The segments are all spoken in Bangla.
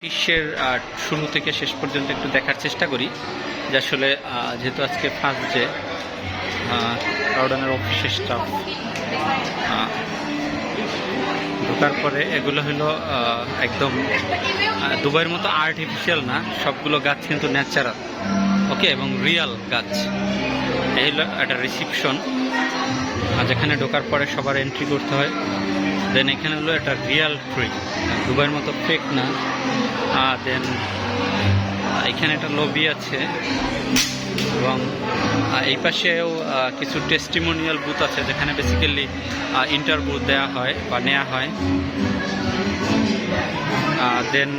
বিশ্বের শুরু থেকে শেষ পর্যন্ত একটু দেখার চেষ্টা করি যে আসলে যেহেতু আজকে ফার্স্ট ডে রাউডানের অফিসের স্টাফ ঢোকার পরে এগুলো হলো একদম দুবাইয়ের মতো আর্টিফিশিয়াল না, সবগুলো গাছ কিন্তু ন্যাচারাল, ওকে, এবং রিয়াল গাছ। এই হলো একটা রিসিপশন, যেখানে ঢোকার পরে সবার এন্ট্রি করতে হয়। দেন এখানে হলো একটা রিয়াল ট্রি, দুবাইয়ের মতো ফেক না। দেন এখানে একটা লবি আছে এবং এই পাশেও কিছু টেস্টিমোনিয়াল বুথ আছে, যেখানে বেসিক্যালি ইন্টারভিউ দেওয়া হয় বা নেওয়া হয়। দেন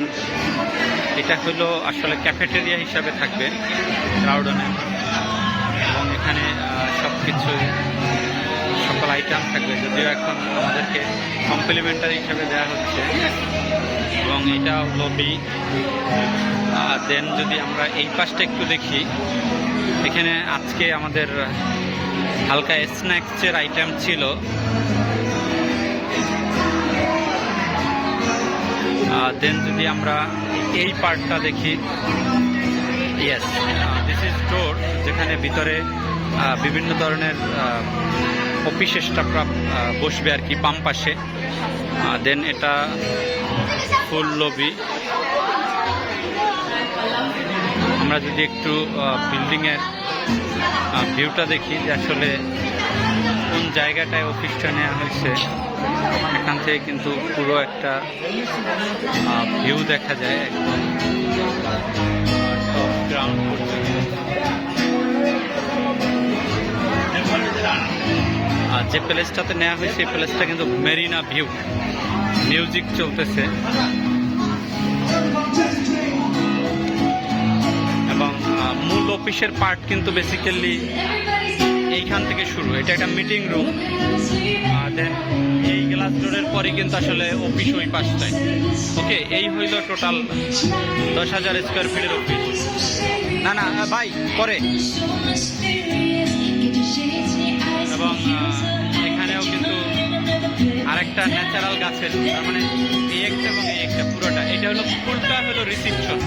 এটা হলো আসলে ক্যাফেটেরিয়া হিসাবে থাকবে রাউডনে, এবং এখানে সব কিছু সকল আইটেম থাকবে, যদিও এখন আমাদেরকে কমপ্লিমেন্টারি হিসাবে দেওয়া হচ্ছে। এবং এটা লবি। দেন যদি আমরা এই পাশটা একটু দেখি, এখানে আজকে আমাদের হালকা স্ন্যাক্সের আইটেম ছিল। দেন যদি আমরা এই পার্টটা দেখি, ইয়েস, দিস ইজ ডোর, যেখানে ভিতরে বিভিন্ন ধরনের অফিস স্টাফরা বসবে আর কি, বাম পাশে। দেন এটা ফুল লবি। আমরা যদি একটু বিল্ডিংয়ের ভিউটা দেখি যে আসলে কোন জায়গাটায় অফিসটা নেওয়া হয়েছে, এখান থেকে কিন্তু পুরো একটা ভিউ দেখা যায় একদম টপ গ্রাউন্ড পর্যন্ত। যে প্লেসটাতে নেওয়া হয়েছে এই প্লেসটা কিন্তু মেরিনা ভিউ, মিউজিক চলতেছে এবং মূল অফিসের পার্ট কিন্তু বেসিক্যালি এইখান থেকে শুরু। এটা একটা মিটিং রুম। দেন এই গ্লাস ডোরের পরে কিন্তু আসলে অফিস ওই পাশটায়। ওকে, এই হইল টোটাল 10,000 স্কোয়ার ফিটের অফিস। না না ভাই, পরে। এবং এখানেও কিন্তু আরেকটা ন্যাচারাল গাছের, তার মানে এই একটা এবং এই একটা পুরোটা, এটা হলো ফুলটা হলো রিসিপশন।